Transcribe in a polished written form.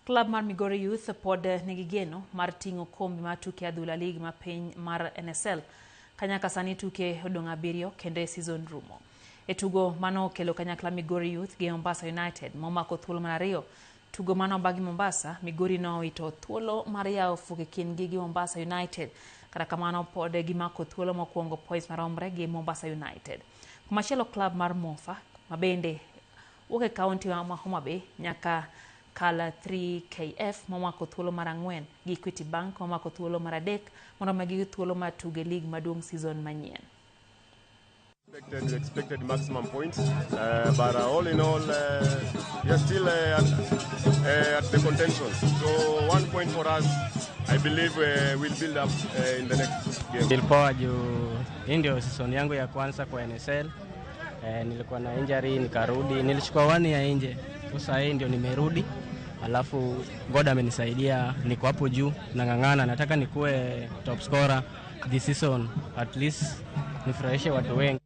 Club mar Migori Youth pod nigi geno mar ting'o kombe mar tuke adhula lig ma piny mar NSL. Kanyaka sani tuke odong' 7 kendo e season rumo. E tugo mano kelo kanyakla Migori Youth gi Mombasa United momako thuolo mar 2. Tugo mano bagi Mombasa, Migori no ito thuolo mar yawo fuke kindgi gi Mombasa United. Kata kamano pod gimako thuolo mokwongo points maromre gi Mombasa United. Kumachielo club mar Mofa mabende wuok e kaunti ma Homa Bay nyaka kala 3KF momako thuolo mar 4 gi Equity Bank momako thuolo mar 3 mondo magi thuolo mar tuge lig maduong' season manyien. We expected maximum points, but all in all, we are still at the contention. So 1 point for us, I believe we'll build up in the next game. Nilipoa juu ndio season yangu ya kwanza kwa NSL. Nilikuwa na injury nikarudi, nilichukua 1 ya nje. Sasa hii ndio nimerudi. Alafu God amenisaidia, niko hapo juu nang'ang'ana, nataka nikuwe top scorer this season, at least nifurahishe watu wengi.